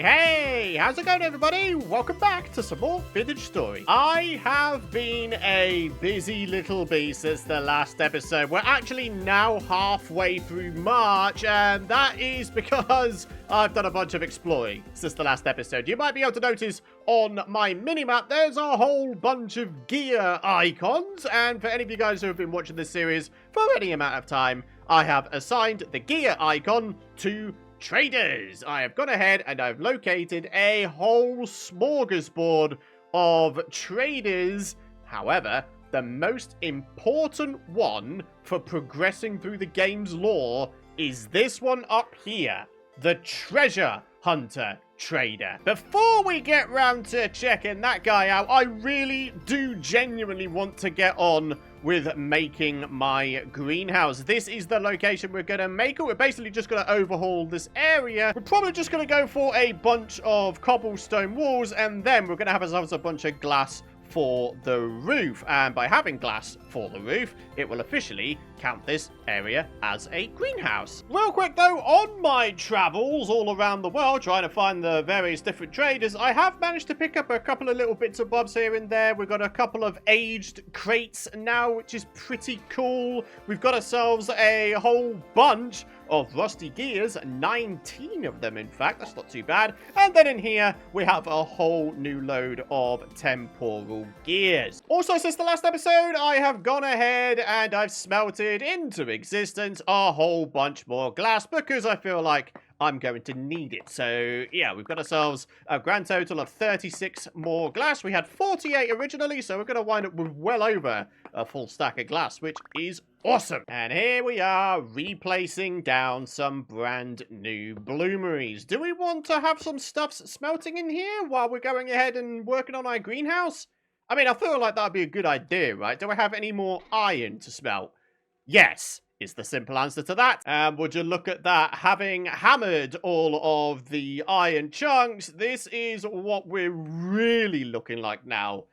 Hey, how's it going, everybody? Welcome back to some more Vintage Story. I have been a busy little bee since the last episode. We're actually now halfway through March, and that is because I've done a bunch of exploring since the last episode. You might be able to notice on my minimap, there's a whole bunch of gear icons, and for any of you guys who have been watching this series for any amount of time, I have assigned the gear icon to traders. I have gone ahead and I've located a whole smorgasbord of traders. However, the most important one for progressing through the game's lore is this one up here, the treasure hunter trader. Before we get round to checking that guy out, I really do genuinely want to get on with making my greenhouse. This is the location we're going to make it. We're basically just going to overhaul this area. We're probably just going to go for a bunch of cobblestone walls, and then we're going to have ourselves a bunch of glass for the roof. And by having glass for the roof, it will officially count this area as a greenhouse. Real quick though, on my travels all around the world trying to find the various different traders, I have managed to pick up a couple of little bits and bobs here and there. We've got a couple of aged crates now, which is pretty cool. We've got ourselves a whole bunch of rusty gears, 19 of them in fact, that's not too bad. And then in here we have a whole new load of temporal gears. Also, since the last episode, I have gone ahead and I've smelted into existence a whole bunch more glass because I feel like I'm going to need it. So yeah, we've got ourselves a grand total of 36 more glass. We had 48 originally, so we're going to wind up with well over a full stack of glass, which is awesome. And here we are replacing down some brand new bloomeries. Do we want to have some stuffs smelting in here while we're going ahead and working on our greenhouse? I mean, I feel like that'd be a good idea, right? Do I have any more iron to smelt? Yes, is the simple answer to that. And would you look at that, having hammered all of the iron chunks, this is what we're really looking like now.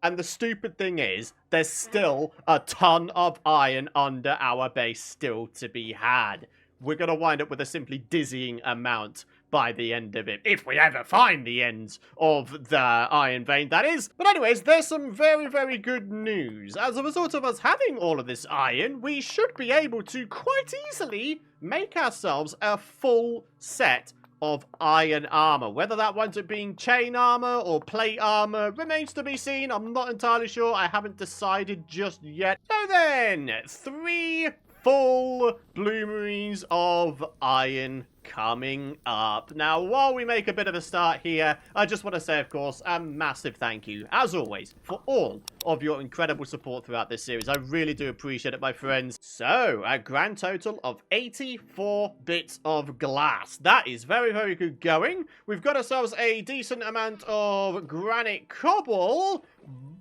And the stupid thing is, there's still a ton of iron under our base still to be had. We're going to wind up with a simply dizzying amount by the end of it. If we ever find the end of the iron vein, that is. But anyways, there's some very, very good news. As a result of us having all of this iron, we should be able to quite easily make ourselves a full set of iron armor. Whether that winds up being chain armor or plate armor remains to be seen. I'm not entirely sure. I haven't decided just yet. So then, 3 full bloomeries of iron coming up. Now, while we make a bit of a start here, I just want to say, of course, a massive thank you, as always, for all of your incredible support throughout this series. I really do appreciate it, my friends. So, a grand total of 84 bits of glass. That is very, very good going. We've got ourselves a decent amount of granite cobble,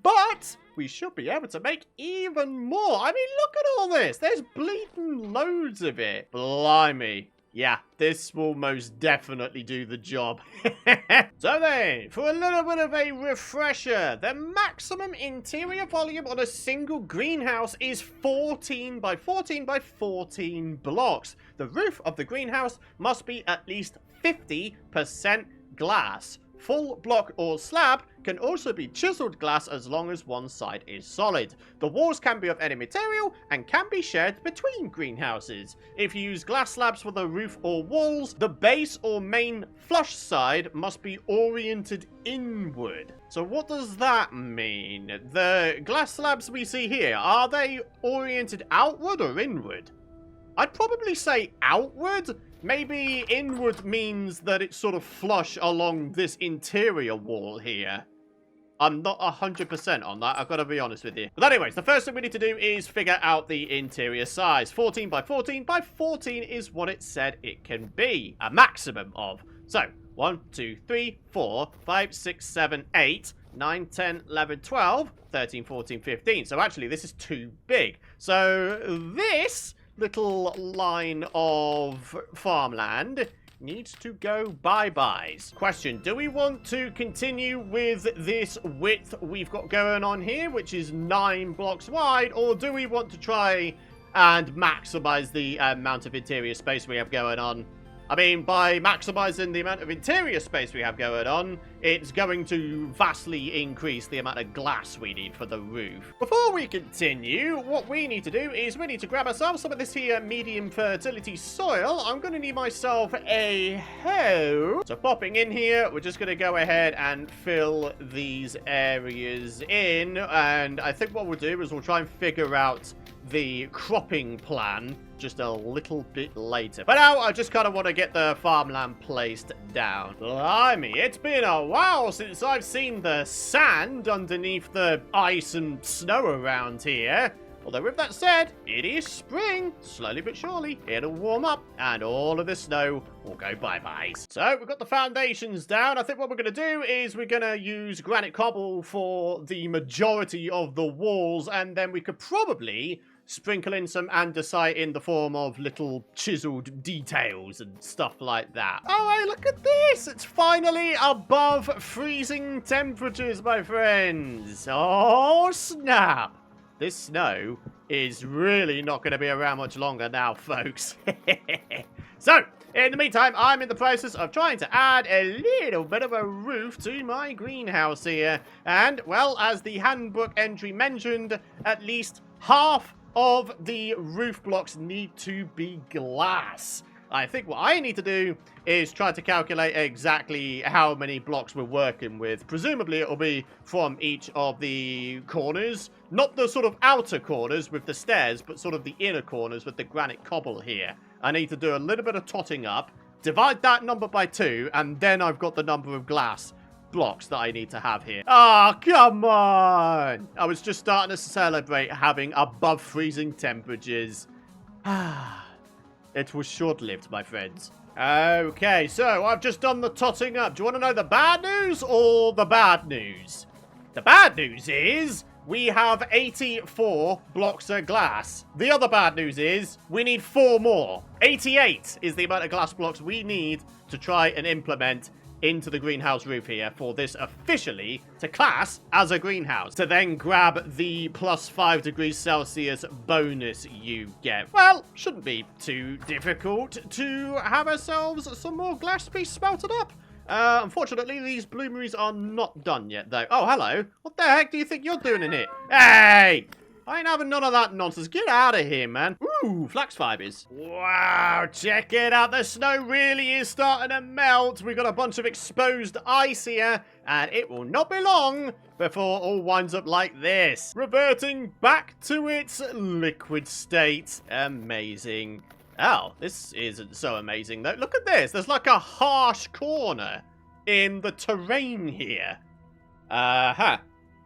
but we should be able to make even more. I mean, look at all this. There's bleeding loads of it. Blimey. Yeah, this will most definitely do the job. So then, for a little bit of a refresher, the maximum interior volume on a single greenhouse is 14 by 14 by 14 blocks. The roof of the greenhouse must be at least 50% glass. Full block or slab can also be chiseled glass as long as one side is solid. The walls can be of any material and can be shared between greenhouses. If you use glass slabs for the roof or walls, the base or main flush side must be oriented inward. So what does that mean? The glass slabs we see here, are they oriented outward or inward? I'd probably say outward. Maybe inward means that it's sort of flush along this interior wall here. I'm not 100% on that, I've got to be honest with you. But anyways, the first thing we need to do is figure out the interior size. 14 by 14 by 14 is what it said it can be. A maximum of. So, 1, 2, 3, 4, 5, 6, 7, 8, 9, 10, 11, 12, 13, 14, 15. So actually, this is too big. So this little line of farmland needs to go bye-byes. Question, do we want to continue with this width we've got going on here, which is 9 blocks wide, or do we want to try and maximize the amount of interior space we have going on? I mean, by maximizing the amount of interior space we have going on, it's going to vastly increase the amount of glass we need for the roof. Before we continue, what we need to do is we need to grab ourselves some of this here medium fertility soil. I'm going to need myself a hoe. So popping in here, we're just going to go ahead and fill these areas in. And I think what we'll do is we'll try and figure out the cropping plan just a little bit later. But now I just kind of want to get the farmland placed down. Blimey, it's been a while since I've seen the sand underneath the ice and snow around here. Although with that said, it is spring. Slowly but surely, it'll warm up and all of the snow will go bye-bye. So we've got the foundations down. I think what we're going to do is we're going to use granite cobble for the majority of the walls, and then we could probably sprinkle in some andesite in the form of little chiseled details and stuff like that. Oh, hey, look at this! It's finally above freezing temperatures, my friends. Oh, snap! This snow is really not going to be around much longer now, folks. So, in the meantime, I'm in the process of trying to add a little bit of a roof to my greenhouse here. And, well, as the handbook entry mentioned, at least half of the roof blocks need to be glass. I think what I need to do is try to calculate exactly how many blocks we're working with. Presumably it'll be from each of the corners. Not the sort of outer corners with the stairs, but sort of the inner corners with the granite cobble here. I need to do a little bit of totting up, divide that number by 2, and then I've got the number of glass blocks that I need to have here. Oh, come on! I was just starting to celebrate having above freezing temperatures. It was short-lived, my friends. Okay, so I've just done the totting up. Do you want to know the bad news or the bad news? The bad news is we have 84 blocks of glass. The other bad news is we need 4 more. 88 is the amount of glass blocks we need to try and implement into the greenhouse roof here for this officially to class as a greenhouse, to then grab the plus 5 degrees Celsius bonus you get. Well, shouldn't be too difficult to have ourselves some more glass to be smelted up. Unfortunately, these bloomeries are not done yet, though. Oh, hello. What the heck do you think you're doing in here? Hey! I ain't having none of that nonsense. Get out of here, man. Ooh, flax fibers. Wow, check it out. The snow really is starting to melt. We've got a bunch of exposed ice here, and it will not be long before it all winds up like this. Reverting back to its liquid state. Amazing. Oh, this isn't so amazing, though. Look at this. There's like a harsh corner in the terrain here.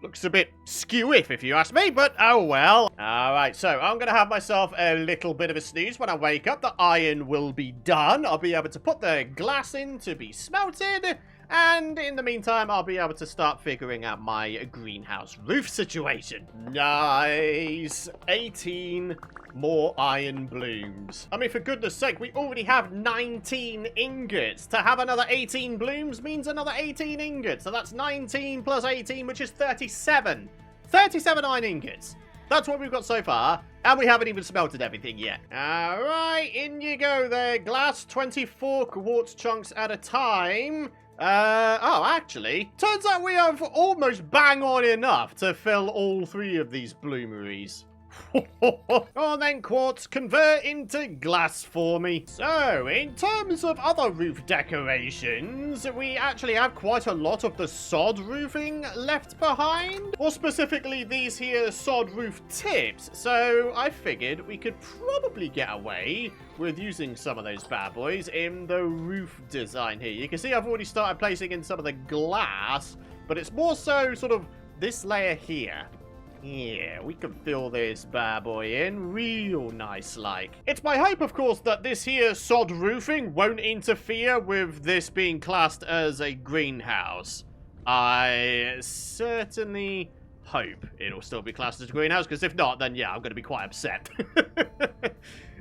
Looks a bit skew-iff, if you ask me, but oh well. Alright, so I'm going to have myself a little bit of a snooze. When I wake up, the iron will be done. I'll be able to put the glass in to be smelted. And in the meantime, I'll be able to start figuring out my greenhouse roof situation. Nice. 18 more iron blooms. I mean, for goodness sake, we already have 19 ingots. To have another 18 blooms means another 18 ingots. So that's 19 plus 18, which is 37. 37 iron ingots. That's what we've got so far. And we haven't even smelted everything yet. Alright, in you go there. Glass, 24 quartz chunks at a time. Oh, actually, turns out we have almost bang on enough to fill all 3 of these bloomeries. Oh, then quartz, convert into glass for me. So, in terms of other roof decorations, we actually have quite a lot of the sod roofing left behind. Or specifically, these here sod roof tips. So, I figured we could probably get away with using some of those bad boys in the roof design here. You can see I've already started placing in some of the glass, but it's more so sort of this layer here. Yeah, we can fill this bad boy in real nice like. It's my hope, of course, that this here sod roofing won't interfere with this being classed as a greenhouse. I certainly hope it'll still be classed as a greenhouse, because if not, then yeah, I'm going to be quite upset.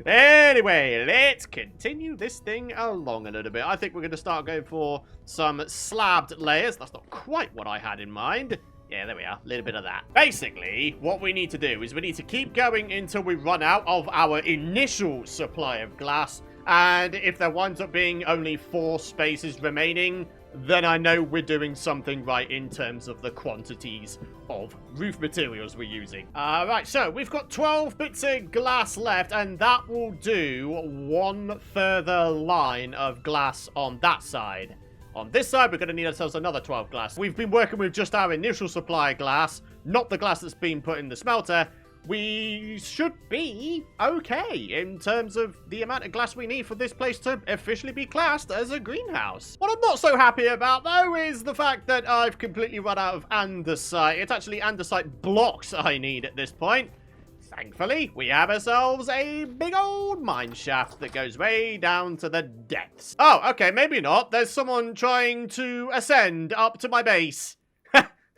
Anyway, let's continue this thing along a little bit. I think we're going to start going for some slabbed layers. That's not quite what I had in mind. Yeah, there we are. A little bit of that. Basically, what we need to do is we need to keep going until we run out of our initial supply of glass. And if there winds up being only 4 spaces remaining, then I know we're doing something right in terms of the quantities of roof materials we're using. Right, so we've got 12 bits of glass left, and that will do 1 further line of glass on that side. On this side, we're going to need ourselves another 12 glass. We've been working with just our initial supply of glass, not the glass that's been put in the smelter. We should be okay in terms of the amount of glass we need for this place to officially be classed as a greenhouse. What I'm not so happy about, though, is the fact that I've completely run out of andesite. It's actually andesite blocks I need at this point. Thankfully, we have ourselves a big old mine shaft that goes way down to the depths. Oh, okay, maybe not. There's someone trying to ascend up to my base.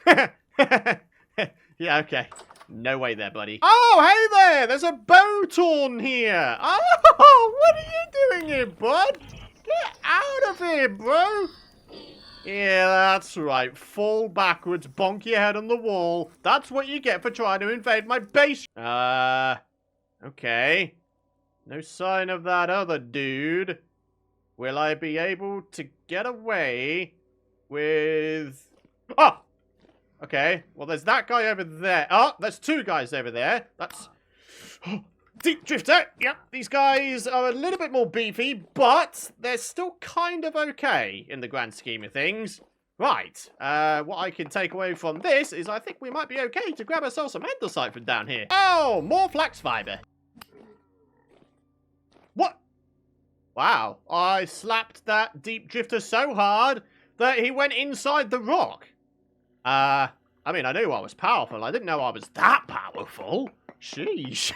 Yeah, okay. No way there, buddy. Oh, hey there! There's a Bowtorn here! Oh, what are you doing here, bud? Get out of here, bro! Yeah, that's right. Fall backwards, bonk your head on the wall. That's what you get for trying to invade my base. Okay. No sign of that other dude. Will I be able to get away with... Oh! Okay, well, there's that guy over there. Oh, there's 2 guys over there. That's... Deep Drifter. Yep, these guys are a little bit more beefy, but they're still kind of okay in the grand scheme of things. Right, what I can take away from this is I think we might be okay to grab ourselves some andesite from down here. Oh, more flax fiber. What? Wow, I slapped that Deep Drifter so hard that he went inside the rock. I mean, I knew I was powerful. I didn't know I was that powerful. Sheesh.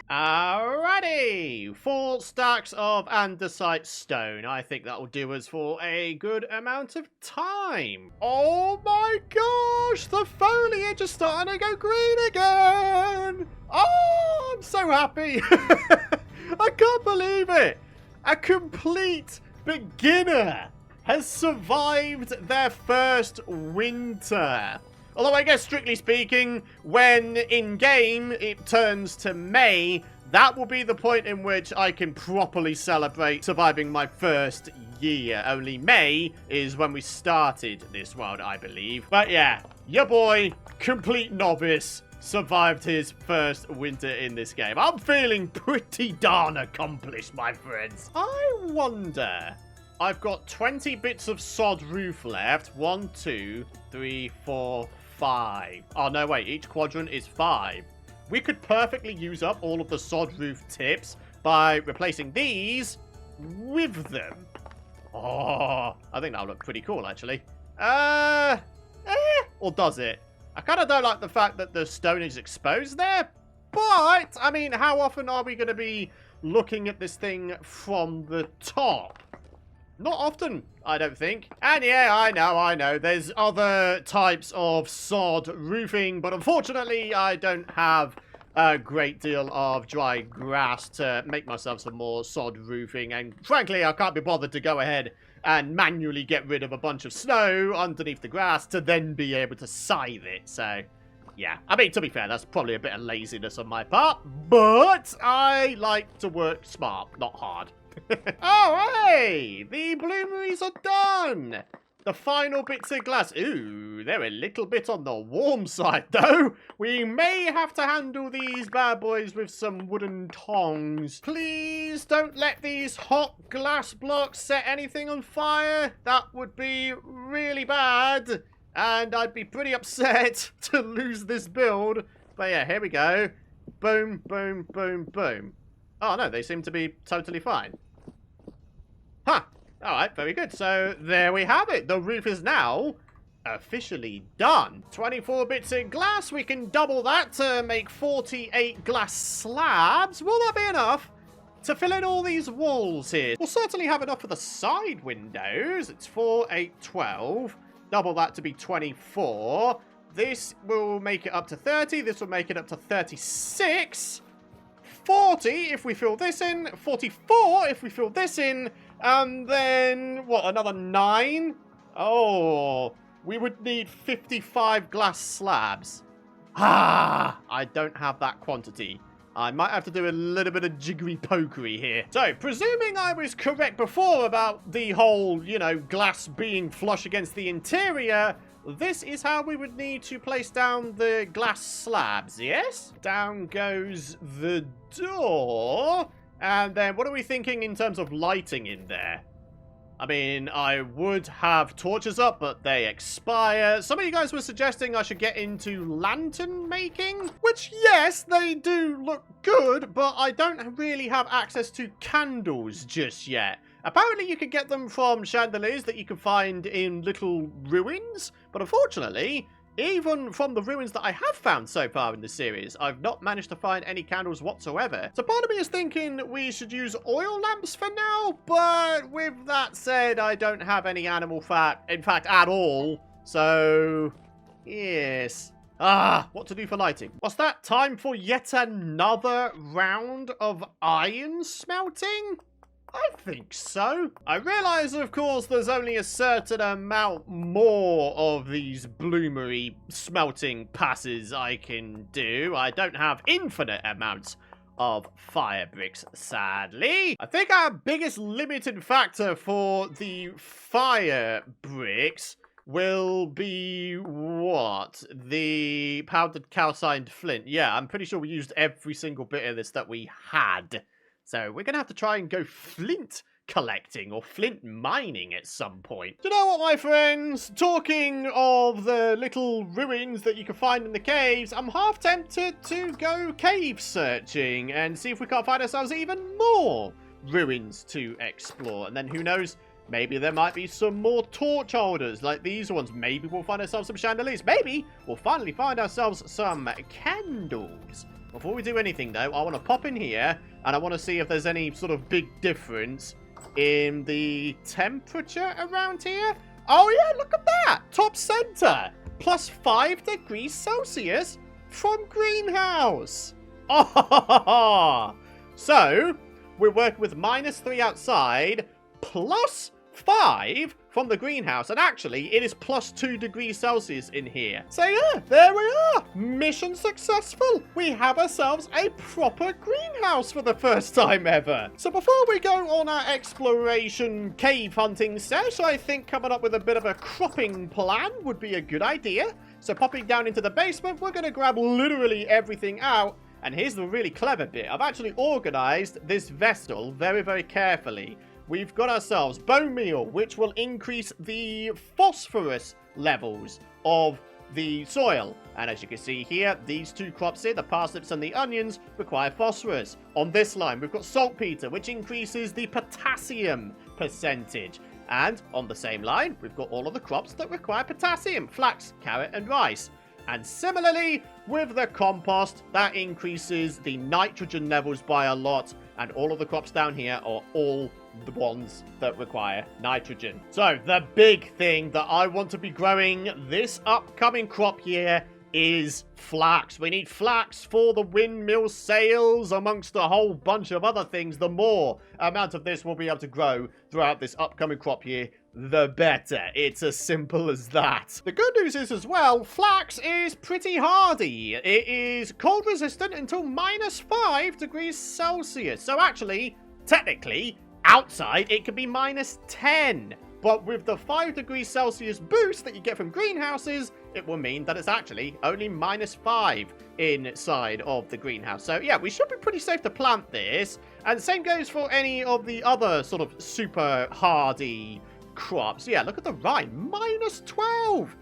Alrighty. 4 stacks of andesite stone. I think that will do us for a good amount of time. Oh my gosh, the foliage is starting to go green again. Oh, I'm so happy. I can't believe it. A complete beginner has survived their first winter. Although I guess, strictly speaking, when in-game it turns to May, that will be the point in which I can properly celebrate surviving my first year. Only May is when we started this world, I believe. But yeah, your boy, complete novice, survived his first winter in this game. I'm feeling pretty darn accomplished, my friends. I wonder... I've got 20 bits of sod roof left. 1, 2, 3, 4, 5. Oh, no, wait. Each quadrant is 5. We could perfectly use up all of the sod roof tips by replacing these with them. Oh, I think that'll look pretty cool, actually. Or does it? I kind of don't like the fact that the stone is exposed there. But, I mean, how often are we going to be looking at this thing from the top? Not often, I don't think. And yeah, I know. There's other types of sod roofing, but unfortunately, I don't have a great deal of dry grass to make myself some more sod roofing. And frankly, I can't be bothered to go ahead and manually get rid of a bunch of snow underneath the grass to then be able to scythe it. So, yeah. I mean, to be fair, that's probably a bit of laziness on my part, but I like to work smart, not hard. Oh, hey! The bloomeries are done! The final bits of glass. Ooh, they're a little bit on the warm side, though. We may have to handle these bad boys with some wooden tongs. Please don't let these hot glass blocks set anything on fire. That would be really bad. And I'd be pretty upset to lose this build. But yeah, here we go. Boom, boom, boom, boom. Oh, no, they seem to be totally fine. Huh. Alright, very good. So, there we have it. The roof is now officially done. 24 bits in glass. We can double that to make 48 glass slabs. Will that be enough to fill in all these walls here? We'll certainly have enough for the side windows. It's 4, 8, 12. Double that to be 24. This will make it up to 30. This will make it up to 36. 40 if we fill this in. 44 if we fill this in. And then, what, another 9? Oh, we would need 55 glass slabs. Ah, I don't have that quantity. I might have to do a little bit of jiggery pokery here. So, presuming I was correct before about the whole, you know, glass being flush against the interior, this is how we would need to place down the glass slabs, yes? Down goes the door. And then what are we thinking in terms of lighting in there? I mean, I would have torches up, but they expire. Some of you guys were suggesting I should get into lantern making, which, yes, they do look good, but I don't really have access to candles just yet. Apparently, you can get them from chandeliers that you can find in little ruins, but unfortunately, even from the ruins that I have found so far in the series, I've not managed to find any candles whatsoever. So part of me is thinking we should use oil lamps for now, but with that said, I don't have any animal fat, in fact, at all. So, yes. What to do for lighting? What's that? Time for yet another round of iron smelting? I think so. I realize, of course, there's only a certain amount more of these bloomery smelting passes I can do. I don't have infinite amounts of fire bricks, sadly. I think our biggest limiting factor for the fire bricks will be what? The powdered calcined flint. Yeah, I'm pretty sure we used every single bit of this that we had. So we're going to have to try and go flint collecting or flint mining at some point. Do you know what, my friends? Talking of the little ruins that you can find in the caves, I'm half tempted to go cave searching and see if we can't find ourselves even more ruins to explore. And then who knows, maybe there might be some more torch holders like these ones. Maybe we'll find ourselves some chandeliers. Maybe we'll finally find ourselves some candles. Before we do anything, though, I want to pop in here, and I want to see if there's any sort of big difference in the temperature around here. Oh, yeah, look at that. Top center. Plus 5 degrees Celsius from greenhouse. Oh, so we're working with -3 outside, plus 5 from the greenhouse, and actually it is plus 2 degrees Celsius in here. So yeah, there we are. Mission successful. We have ourselves a proper greenhouse for the first time ever. So before we go on our exploration cave hunting sesh, I think coming up with a bit of a cropping plan would be a good idea. So popping down into the basement, we're going to grab literally everything out. And here's the really clever bit. I've actually organized this vessel very, very carefully. We've got ourselves bone meal, which will increase the phosphorus levels of the soil. And as you can see here, these two crops here, the parsnips and the onions, require phosphorus. On this line, we've got saltpeter, which increases the potassium percentage. And on the same line, we've got all of the crops that require potassium, flax, carrot, and rice. And similarly, with the compost, that increases the nitrogen levels by a lot. And all of the crops down here are all the ones that require nitrogen. So the big thing that I want to be growing this upcoming crop year is flax. We need flax for the windmill sails, amongst a whole bunch of other things. The more amount of this we'll be able to grow throughout this upcoming crop year, the better. It's as simple as that. The good news is as well, flax is pretty hardy. It is cold resistant until -5 degrees Celsius. So actually, technically, outside it could be -10. But with the 5 degrees Celsius boost that you get from greenhouses, it will mean that it's actually only -5 inside of the greenhouse. So yeah, we should be pretty safe to plant this. And the same goes for any of the other sort of super hardy crops. Yeah, look at the rye, -12.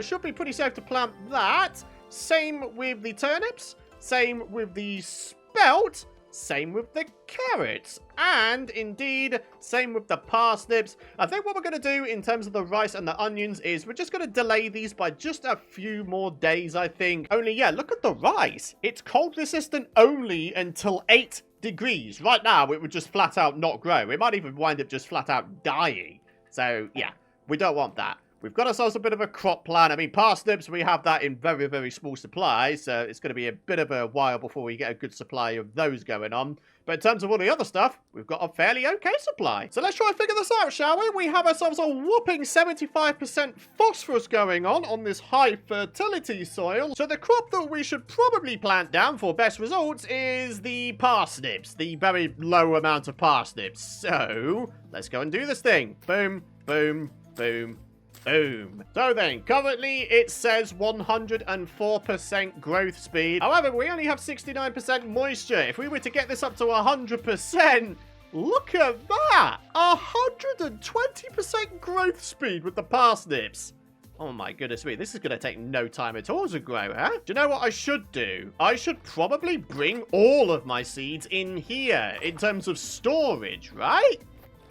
Should be pretty safe to plant that. Same with the turnips, same with the spelt, same with the carrots, and indeed, same with the parsnips. I think what we're going to do in terms of the rice and the onions is we're just going to delay these by just a few more days, I think. Only, yeah, look at the rice. It's cold resistant only until 8 degrees. Right now, it would just flat out not grow. It might even wind up just flat out dying. So, yeah, we don't want that. we've got ourselves a bit of a crop plan. I mean, parsnips, we have that in very, very small supply, so it's going to be a bit of a while before we get a good supply of those going on. But in terms of all the other stuff, we've got a fairly okay supply. So let's try and figure this out, shall we? We have ourselves a whopping 75% phosphorus going on this high fertility soil. So the crop that we should probably plant down for best results is the parsnips, the very low amount of parsnips. So let's go and do this thing. Boom, boom, boom, boom. So then, currently it says 104% growth speed. However, we only have 69% moisture. If we were to get this up to 100%, look at that! 120% growth speed with the parsnips. Oh my goodness me, this is going to take no time at all to grow, huh? Do you know what I should do? I should probably bring all of my seeds in here in terms of storage, right?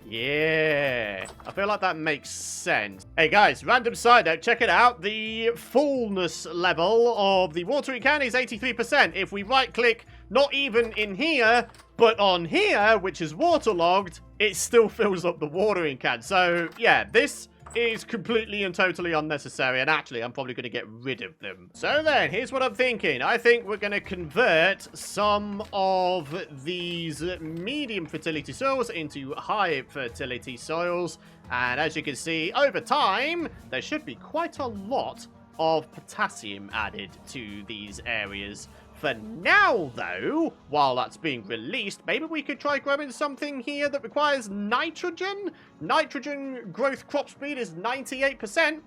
Yeah, I feel like that makes sense. Hey guys, random side note, check it out. The fullness level of the watering can is 83%. If we right click, not even in here, but on here, which is waterlogged, it still fills up the watering can. So yeah, this is completely and totally unnecessary, and actually I'm probably going to get rid of them. So then, here's what I'm thinking. I think we're going to convert some of these medium fertility soils into high fertility soils, and as you can see, over time, there should be quite a lot of potassium added to these areas. For now, though, while that's being released, maybe we could try growing something here that requires nitrogen. Nitrogen growth crop speed is 98%.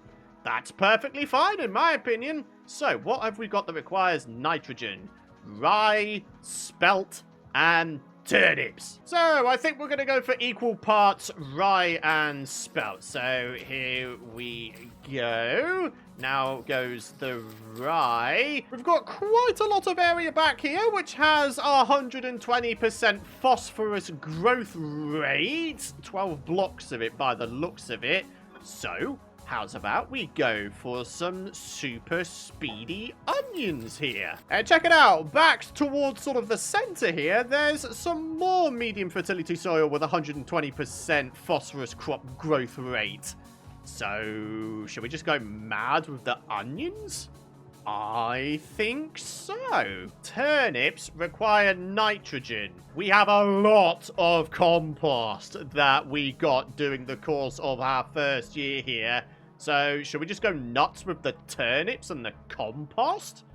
That's perfectly fine, in my opinion. So, what have we got that requires nitrogen? Rye, spelt, and turnips. So, I think we're going to go for equal parts rye and spelt. So, here we go. Now goes the rye. We've got quite a lot of area back here, which has 120% phosphorus growth rate. 12 blocks of it by the looks of it. So, how's about we go for some super speedy onions here? And check it out. Back towards sort of the center here, there's some more medium fertility soil with 120% phosphorus crop growth rate. So, should we just go mad with the onions? I think so. Turnips require nitrogen. We have a lot of compost that we got during the course of our first year here. So, should we just go nuts with the turnips and the compost?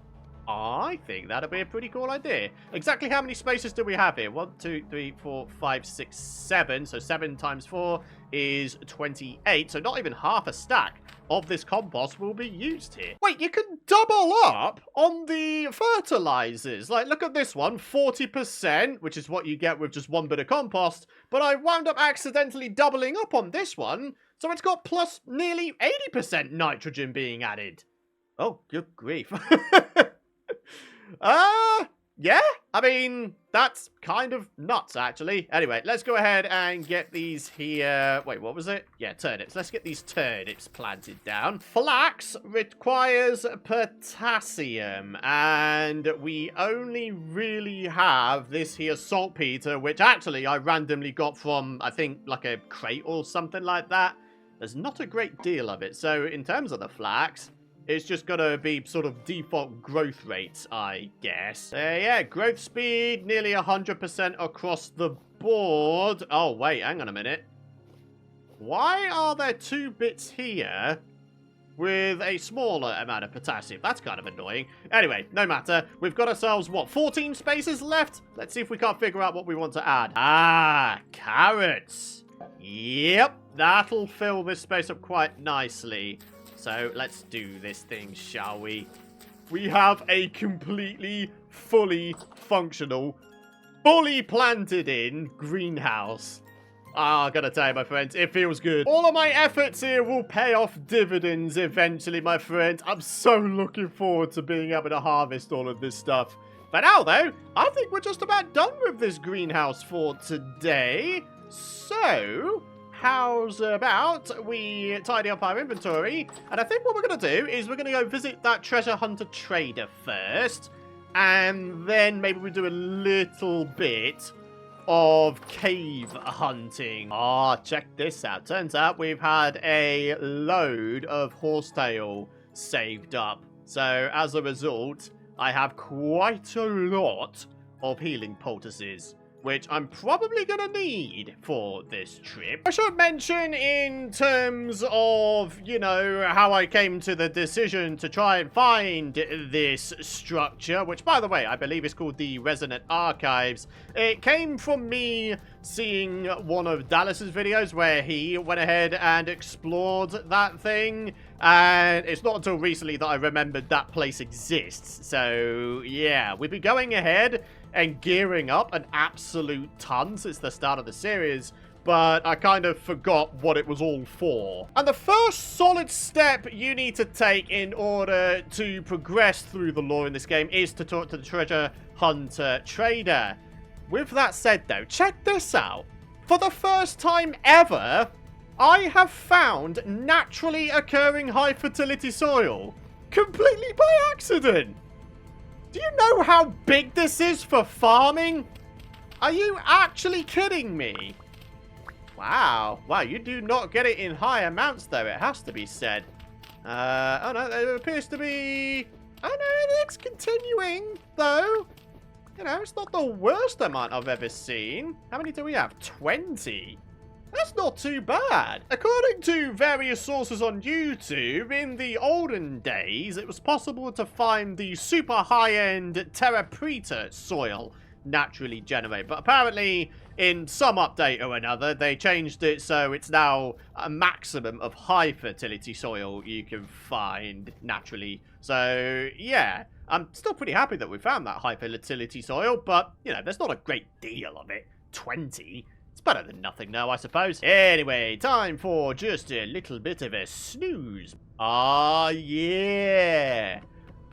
I think that'd be a pretty cool idea. Exactly how many spaces do we have here? 1, 2, 3, 4, 5, 6, 7. So 7 times 4 is 28. So not even half a stack of this compost will be used here. Wait, you can double up on the fertilizers. Like, look at this one, 40%, which is what you get with just one bit of compost. But I wound up accidentally doubling up on this one. So it's got plus nearly 80% nitrogen being added. Oh, good grief. Yeah, I mean, that's kind of nuts, actually. Anyway, let's go ahead and get these here. Wait, what was it? Yeah, turnips. Let's get these turnips planted down. Flax requires potassium, and we only really have this here saltpeter, which actually I randomly got from, I think, like a crate or something like that. There's not a great deal of it. So in terms of the flax, it's just gonna be sort of default growth rates, I guess. Yeah, growth speed, nearly 100% across the board. Oh, wait, hang on a minute. Why are there 2 bits here with a smaller amount of potassium? That's kind of annoying. Anyway, no matter. We've got ourselves, what, 14 spaces left? Let's see if we can't figure out what we want to add. Ah, carrots. Yep, that'll fill this space up quite nicely. So let's do this thing, shall we? We have a completely, fully functional, fully planted in greenhouse. I gotta tell you, my friends, it feels good. All of my efforts here will pay off dividends eventually, my friends. I'm so looking forward to being able to harvest all of this stuff. For now, though, I think we're just about done with this greenhouse for today. So, how's about we tidy up our inventory? And I think what we're going to do is we're going to go visit that treasure hunter trader first. And then maybe we do a little bit of cave hunting. Ah, check this out. Turns out we've had a load of horsetail saved up. So as a result, I have quite a lot of healing poultices, which I'm probably going to need for this trip. I should mention in terms of, you know, how I came to the decision to try and find this structure, which, by the way, I believe is called the Resonant Archives. It came from me seeing one of Dallas's videos where he went ahead and explored that thing, and it's not until recently that I remembered that place exists. So, yeah, we've been going ahead and gearing up an absolute ton since the start of the series, but I kind of forgot what it was all for. And the first solid step you need to take in order to progress through the lore in this game is to talk to the treasure hunter trader. With that said though, check this out. For the first time ever, I have found naturally occurring high fertility soil completely by accident. Do you know how big this is for farming? Are you actually kidding me? Wow. Wow, you do not get it in high amounts, though, it has to be said. Oh, no, there appears to be... Oh, no, it's continuing, though. You know, it's not the worst amount I've ever seen. How many do we have? 20. That's not too bad. According to various sources on YouTube, in the olden days, it was possible to find the super high-end Terra Preta soil naturally generated. But apparently, in some update or another, they changed it so it's now a maximum of high fertility soil you can find naturally. So, yeah, I'm still pretty happy that we found that high fertility soil, but, you know, there's not a great deal of it. 20. It's better than nothing now, I suppose. Anyway, time for just a little bit of a snooze. Ah, yeah.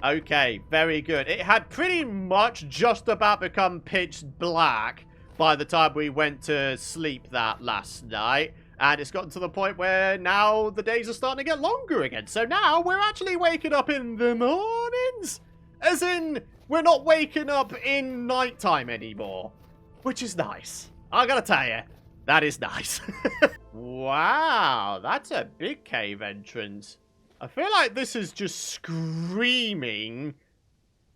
Okay, very good. It had pretty much just about become pitch black by the time we went to sleep that last night. And it's gotten to the point where now the days are starting to get longer again. So now we're actually waking up in the mornings. As in, we're not waking up in nighttime anymore. Which is nice. I gotta tell you, that is nice. Wow, that's a big cave entrance. I feel like this is just screaming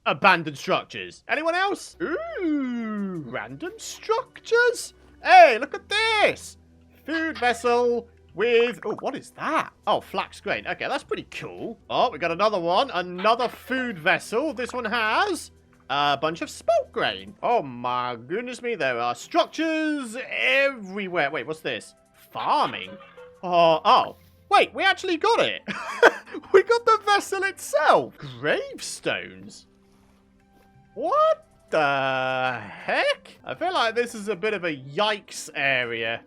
abandoned structures. Anyone else? Ooh, random structures. Hey, look at this. Food vessel with... Oh, what is that? Oh, flax grain. Okay, that's pretty cool. Oh, we got another one. Another food vessel. This one has... a bunch of smoke grain. Oh my goodness me, there are structures everywhere. Wait, what's this? Farming? Oh. Wait, we actually got it. We got the vessel itself. Gravestones. What the heck? I feel like this is a bit of a yikes area.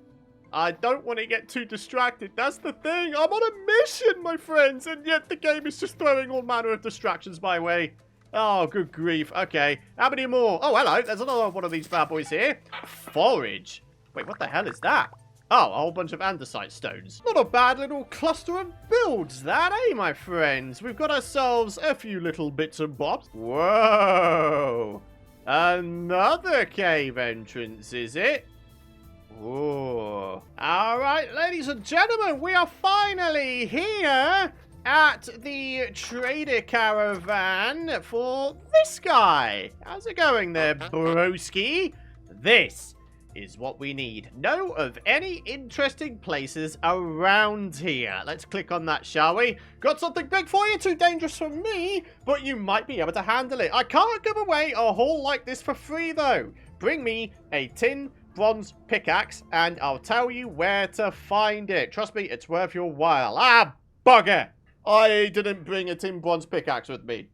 I don't want to get too distracted. That's the thing. I'm on a mission, my friends, and yet the game is just throwing all manner of distractions my way. Oh, good grief. Okay. How many more? Oh, hello. There's another one of these bad boys here. Forage. Wait, what the hell is that? Oh, a whole bunch of andesite stones. Not a bad little cluster of builds, that, eh, my friends? We've got ourselves a few little bits and bobs. Whoa. Another cave entrance, is it? Ooh. All right, ladies and gentlemen, we are finally here at the trader caravan for this guy. How's it going there, broski? This is what we need. Know of any interesting places around here? Let's click on that, shall we? Got something big for you, too dangerous for me, but you might be able to handle it. I can't give away a haul like this for free, though. Bring me a tin bronze pickaxe, and I'll tell you where to find it. Trust me, it's worth your while. Ah, bugger! I didn't bring a tin bronze pickaxe with me.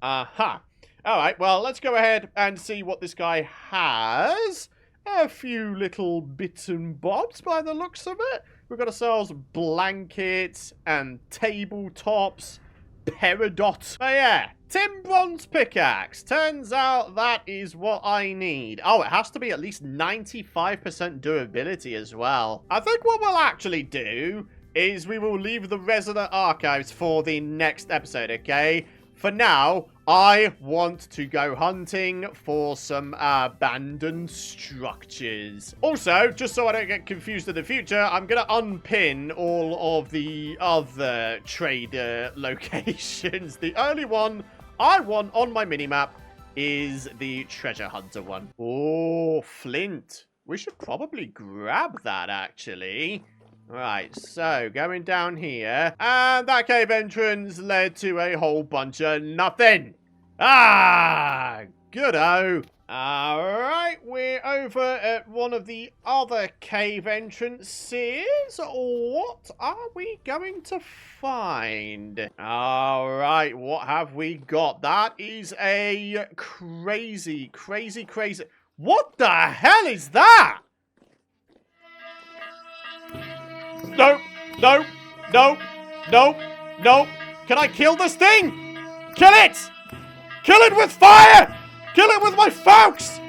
Aha. Alright, well, let's go ahead and see what this guy has. A few little bits and bobs by the looks of it. We've got ourselves blankets and tabletops, peridot. Oh yeah, tin bronze pickaxe. Turns out that is what I need. Oh, it has to be at least 95% durability as well. I think what we'll actually do is we will leave the Resonant Archives for the next episode, okay? For now, I want to go hunting for some abandoned structures. Also, just so I don't get confused in the future, I'm going to unpin all of the other trader locations. The only one I want on my minimap is the treasure hunter one. Oh, flint. We should probably grab that, actually. Right, so going down here, and that cave entrance led to a whole bunch of nothing. Ah, good-o. Alright, we're over at one of the other cave entrances. What are we going to find? Alright, what have we got? That is a crazy... What the hell is that? Nope, nope, nope, nope, nope. Can I kill this thing? Kill it! Kill it with fire! Kill it with my folks!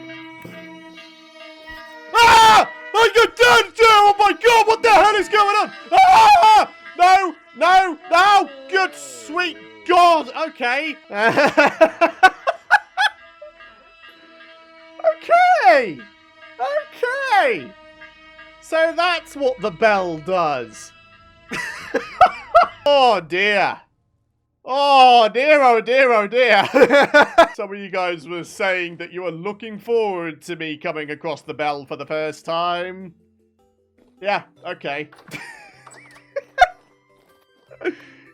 Ah! I got dead! Oh my god, what the hell is going on? Ah! No, no, no! Good sweet god! Okay. Okay! Okay! So that's what the bell does. Oh dear. Oh dear, oh dear, oh dear. Some of you guys were saying that you were looking forward to me coming across the bell for the first time. Yeah, okay.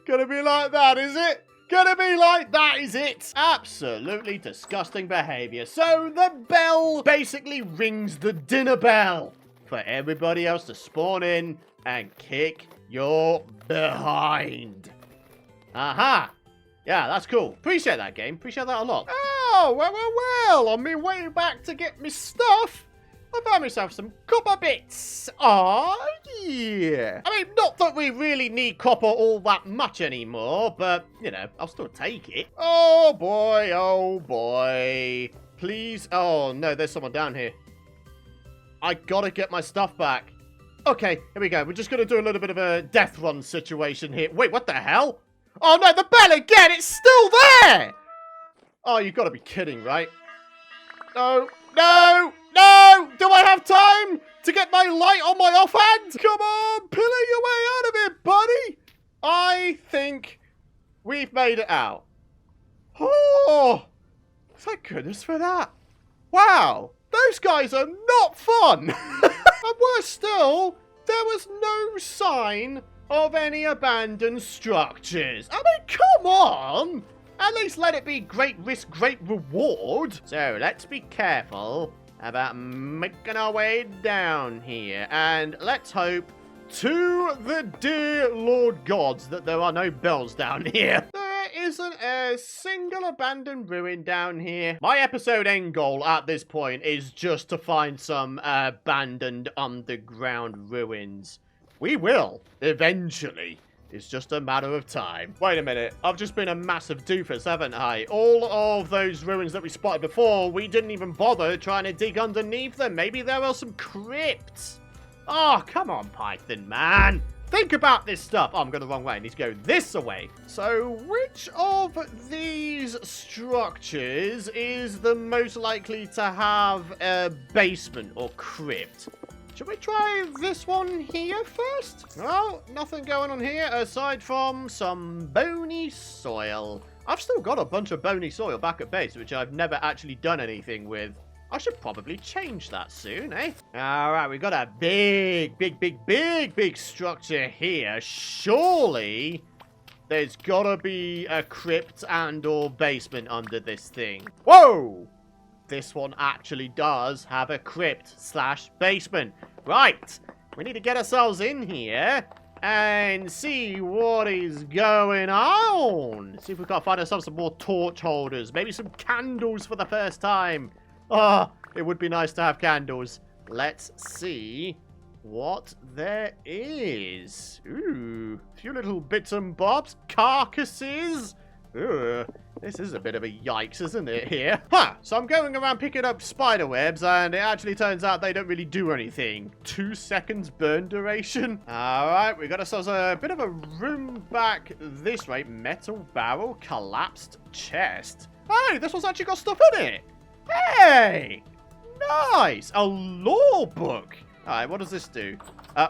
Gonna be like that, is it? Gonna be like that, is it? Absolutely disgusting behavior. So the bell basically rings the dinner bell for everybody else to spawn in and kick your behind. Aha! Yeah, that's cool. Appreciate that, game. Appreciate that a lot. Oh, well. On my way back to get me stuff, I found myself some copper bits. Oh, yeah. I mean, not that we really need copper all that much anymore, but, you know, I'll still take it. Oh, boy. Oh, boy. Please. Oh, no, there's someone down here. I gotta get my stuff back. Okay, here we go. We're just gonna do a little bit of a death run situation here. Wait, what the hell? Oh no, the bell again! It's still there! Oh, you've got to be kidding, right? No, no, no! Do I have time to get my light on my offhand? Come on, pillar your way out of it, buddy! I think we've made it out. Oh, thank goodness for that. Wow, those guys are not fun! And worse still, there was no sign of any abandoned structures. I mean, come on! At least let it be great risk, great reward. So, let's be careful about making our way down here. And let's hope to the dear Lord gods that there are no bells down here. There isn't a single abandoned ruin down here. My episode end goal at this point is just to find some abandoned underground ruins. We will, eventually. It's just a matter of time. Wait a minute. I've just been a massive doofus, haven't I? All of those ruins that we spotted before, we didn't even bother trying to dig underneath them. Maybe there are some crypts. Oh, come on, Python, man. Think about this stuff. Oh, I'm going the wrong way. I need to go this way. So, which of these structures is the most likely to have a basement or crypt? Should we try this one here first? No, nothing going on here aside from some bony soil. I've still got a bunch of bony soil back at base, which I've never actually done anything with. I should probably change that soon, eh? Alright, we've got a big structure here. Surely there's gotta be a crypt and or basement under this thing. Whoa! This one actually does have a crypt / basement. Right, we need to get ourselves in here and see what is going on. See if we can't find ourselves some more torch holders. Maybe some candles for the first time. Ah, it would be nice to have candles. Let's see what there is. Ooh, a few little bits and bobs. Carcasses. Ooh, This is a bit of a yikes, isn't it, here? Huh, so I'm going around picking up spider webs, and it actually turns out they don't really do anything. 2 seconds burn duration. Alright, we got ourselves a bit of a room back this way. Metal barrel, collapsed chest. Hey, this one's actually got stuff in it. Hey! Nice! A law book. Alright, what does this do?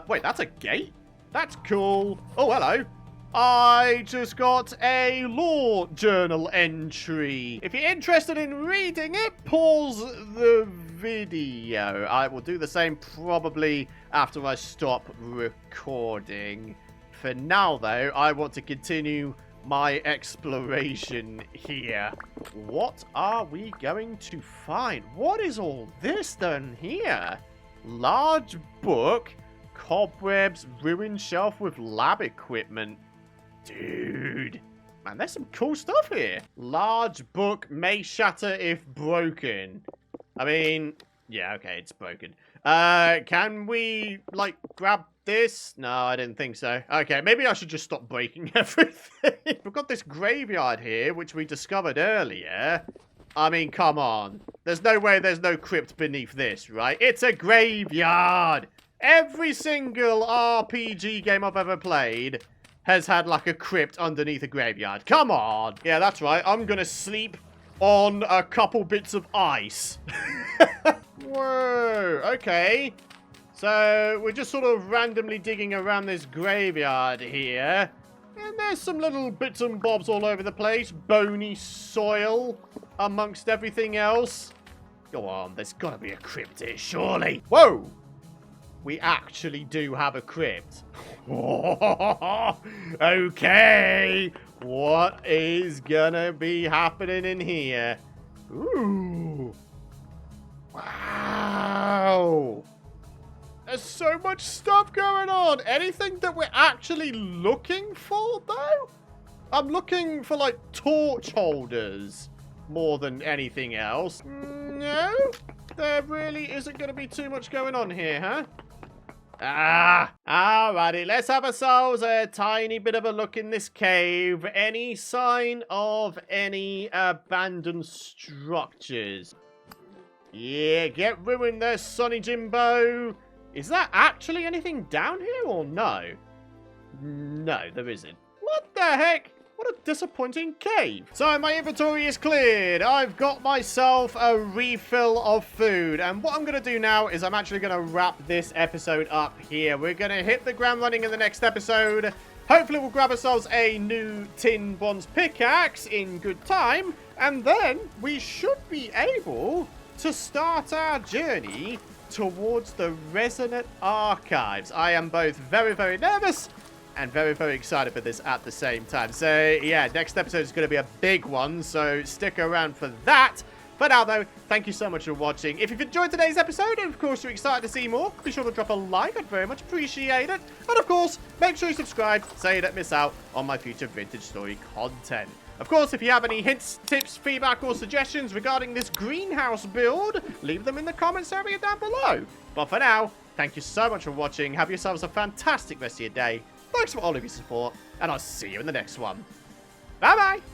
Wait, that's a gate? That's cool. Oh, hello. I just got a law journal entry. If you're interested in reading it, pause the video. I will do the same probably after I stop recording. For now, though, I want to continue my exploration here. What are we going to find? What is all this done here? Large book, cobwebs, ruined shelf with lab equipment. Dude, man, there's some cool stuff here. Large book may shatter if broken. I mean, yeah, okay, it's broken. Can we, like, grab this? No, I didn't think so. Okay, maybe I should just stop breaking everything. We've got this graveyard here, which we discovered earlier. I mean, come on. There's no way there's no crypt beneath this, right? It's a graveyard. Every single RPG game I've ever played has had, like, a crypt underneath a graveyard. Come on. Yeah, that's right. I'm gonna sleep on a couple bits of ice. Whoa. Okay. So, we're just sort of randomly digging around this graveyard here. And there's some little bits and bobs all over the place. Bony soil amongst everything else. Go on, there's gotta be a crypt here, surely. Whoa! We actually do have a crypt. Okay, what is gonna be happening in here? Ooh. Wow. There's so much stuff going on. Anything that we're actually looking for, though? I'm looking for, like, torch holders more than anything else. No, there really isn't going to be too much going on here, huh? Alrighty, let's have ourselves a tiny bit of a look in this cave. Any sign of any abandoned structures? Yeah, get ruined there, Sonny Jimbo. Is that actually anything down here or no? No, there isn't. What the heck? What a disappointing cave. So my inventory is cleared. I've got myself a refill of food. And what I'm going to do now is I'm actually going to wrap this episode up here. We're going to hit the ground running in the next episode. Hopefully we'll grab ourselves a new tin bronze pickaxe in good time. And then we should be able to start our journey towards the Resonant Archives. I am both very, very nervous and very, very excited for this at the same time. So, yeah, next episode is going to be a big one, so stick around for that. For now, though, thank you so much for watching. If you've enjoyed today's episode, and of course you're excited to see more, be sure to drop a like. I'd very much appreciate it. And, of course, make sure you subscribe so you don't miss out on my future vintage story content. Of course, if you have any hints, tips, feedback, or suggestions regarding this greenhouse build, leave them in the comments area down below. But for now, thank you so much for watching. Have yourselves a fantastic rest of your day. Thanks for all of your support, and I'll see you in the next one. Bye-bye!